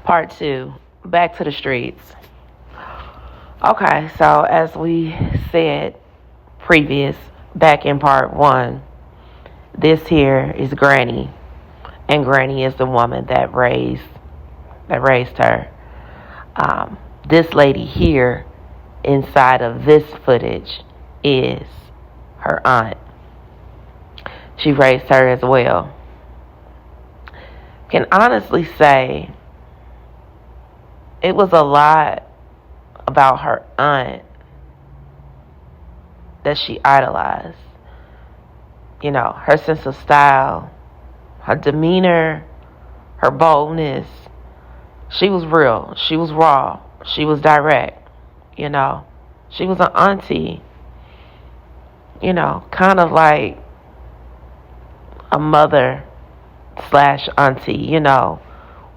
Part two, back to the streets. Okay, so as we said previous, back in part one, this here is Granny, and Granny is the woman that raised her. This lady here inside of this footage is her aunt. She raised her as well. Can honestly say it was a lot about her aunt that she idolized. You know, her sense of style, her demeanor, her boldness. She was real. She was raw. She was direct. You know, she was an auntie. You know, kind of like a mother slash auntie. You know,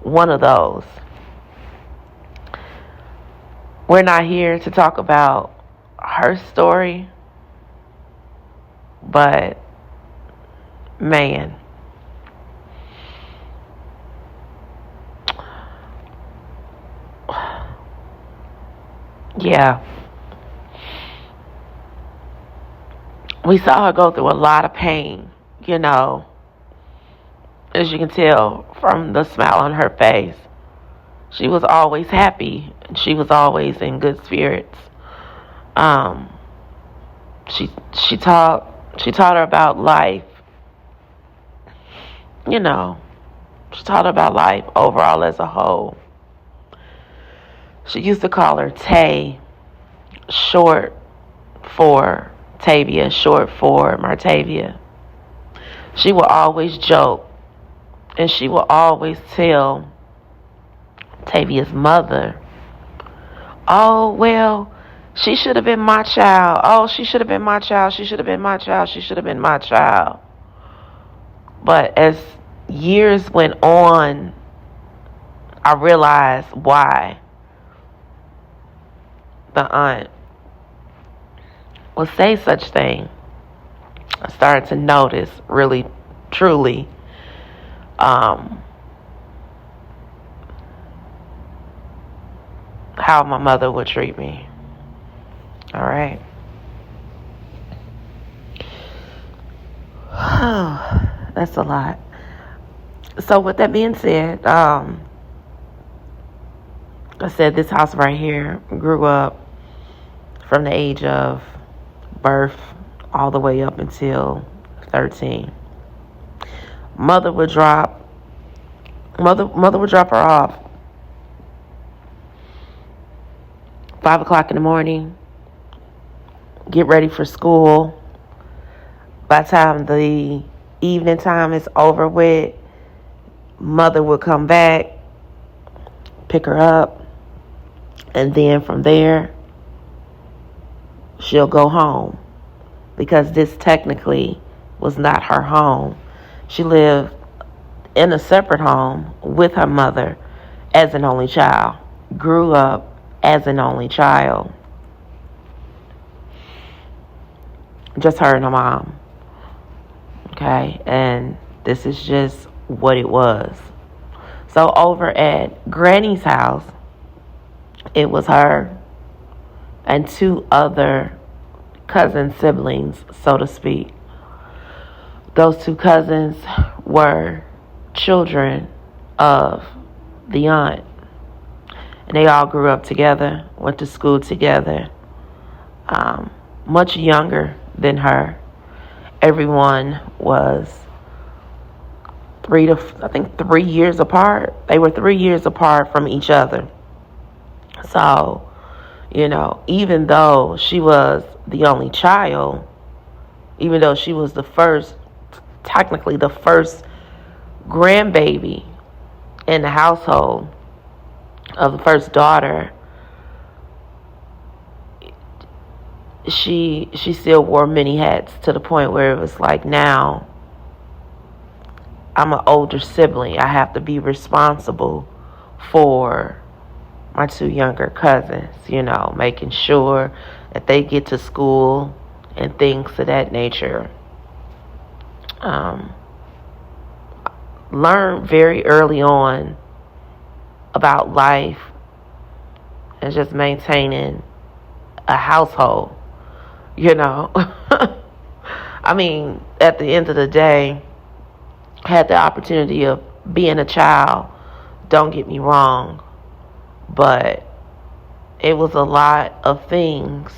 one of those. We're not here to talk about her story, but man, yeah, we saw her go through a lot of pain, you know, as you can tell from the smile on her face. She was always happy, and she was always in good spirits. Um, she taught her about life, you know. She taught her about life overall as a whole. She used to call her Tay, short for Tavia, short for Martavia. She will always joke, and she will always tell Tavia's mother, "Oh, well, she should have been my child. Oh, she should have been my child. She should have been my child. She should have been my child." But as years went on, I realized why the aunt would say such thing. I started to notice really, truly, how my mother would treat me. All right. That's a lot. So with that being said, I said this house right here grew up from the age of birth all the way up until 13. Mother would drop her off 5 o'clock in the morning, get ready for school. By the time the evening time is over with, mother would come back, pick her up, and then from there, she'll go home, because this technically was not her home. She lived in a separate home with her mother as an only child, grew up as an only child. Just her and her mom. Okay, and this is just what it was. So over at Granny's house, it was her and two other cousin siblings, so to speak. Those two cousins were children of the aunt. And they all grew up together, went to school together, much younger than her. Everyone was 3 years apart. They were 3 years apart from each other. So, you know, even though she was the only child, even though she was technically the first grandbaby in the household of the first daughter, she still wore many hats, to the point where it was like, now I'm an older sibling. I have to be responsible for my two younger cousins, you know, making sure that they get to school and things of that nature. Learned very early on about life and just maintaining a household, you know. I mean, at the end of the day, I had the opportunity of being a child, don't get me wrong, but it was a lot of things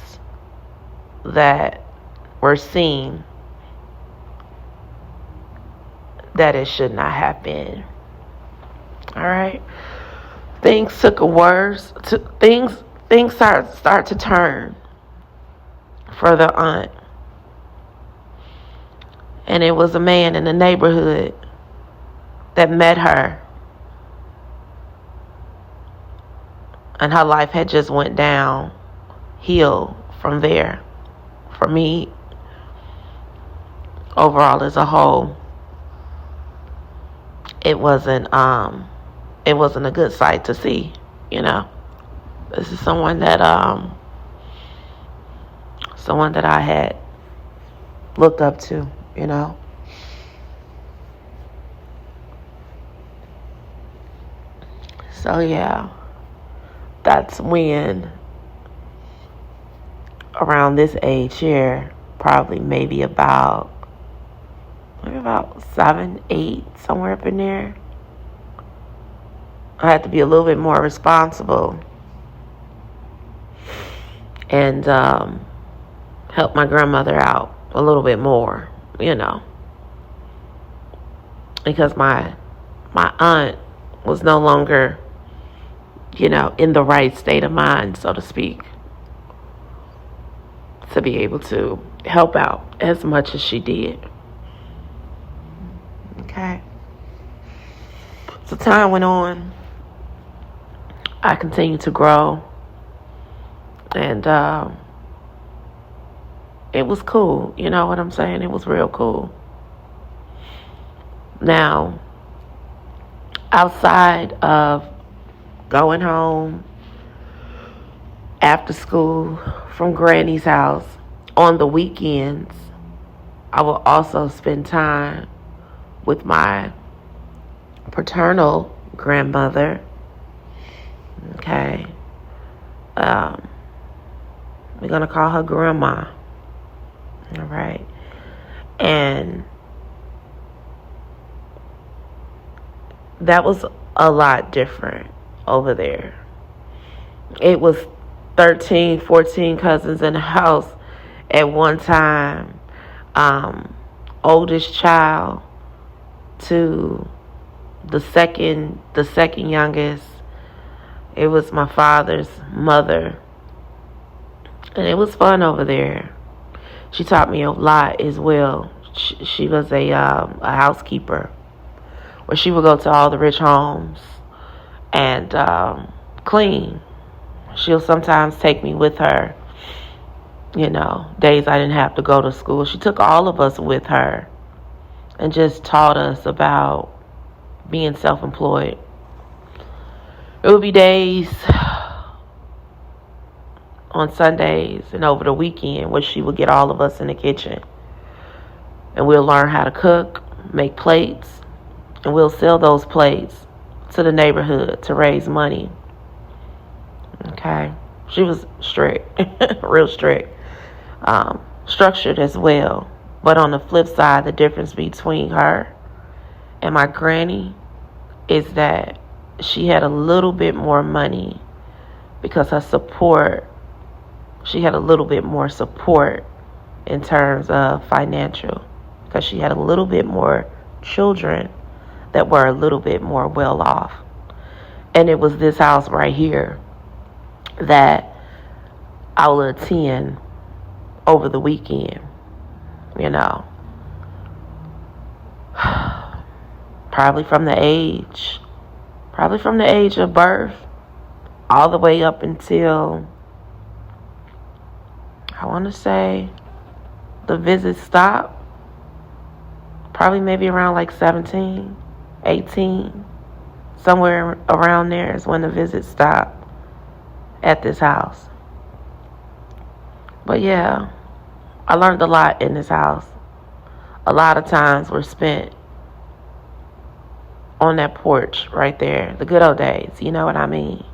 that were seen that it should not have been. All right, things took a worse. Things start to turn for the aunt, and it was a man in the neighborhood that met her, and her life had just went downhill from there. For me, overall as a whole, it wasn't a good sight to see, you know. This is someone that I had looked up to, you know. So yeah, that's when, around this age here, probably maybe about 7, 8, somewhere up in there, I had to be a little bit more responsible and help my grandmother out a little bit more, you know, because my aunt was no longer, you know, in the right state of mind, so to speak, to be able to help out as much as she did. Okay. So time went on. I continued to grow. And it was cool. You know what I'm saying? It was real cool. Now, outside of going home after school from Granny's house on the weekends, I will also spend time with my paternal grandmother. Okay. We're going to call her Grandma. All right. And that was a lot different over there. It was 13, 14 cousins in the house at one time. Oldest child to the second youngest. It was my father's mother. And it was fun over there. She taught me a lot as well. She was a housekeeper, where she would go to all the rich homes and clean. She'll sometimes take me with her, you know, days I didn't have to go to school. She took all of us with her and just taught us about being self-employed. It would be days on Sundays and over the weekend where she would get all of us in the kitchen, and we'll learn how to cook, make plates, and we'll sell those plates to the neighborhood to raise money. Okay. She was strict, real strict, structured as well. But on the flip side, the difference between her and my granny is that she had a little bit more money because she had a little bit more support in terms of financial, because she had a little bit more children that were a little bit more well off. And it was this house right here that I will attend over the weekend, you know. Probably from the age of birth all the way up until, I want to say, the visit stopped. Probably maybe around like 17, 18. Somewhere around there is when the visit stopped at this house. But yeah, I learned a lot in this house. A lot of times were spent on that porch right there. The good old days, you know what I mean?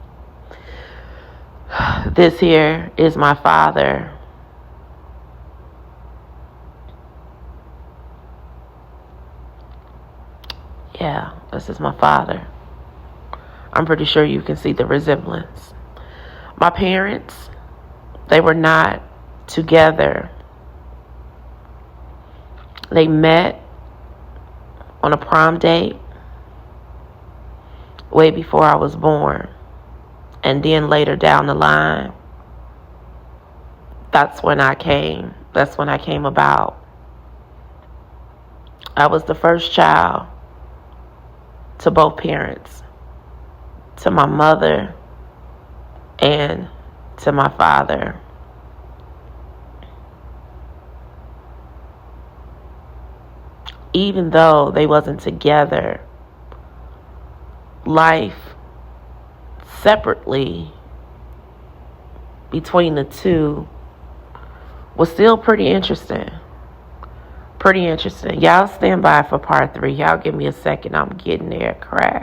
This here is my father. Yeah, this is my father. I'm pretty sure you can see the resemblance. My parents, they were not together. They met on a prom date way before I was born. And then later down the line, that's when I came. That's when I came about. I was the first child to both parents, to my mother and to my father. Even though they wasn't together, life separately between the two was still pretty interesting. Y'all stand by for part 3. Y'all give me a second. I'm getting there. Crack.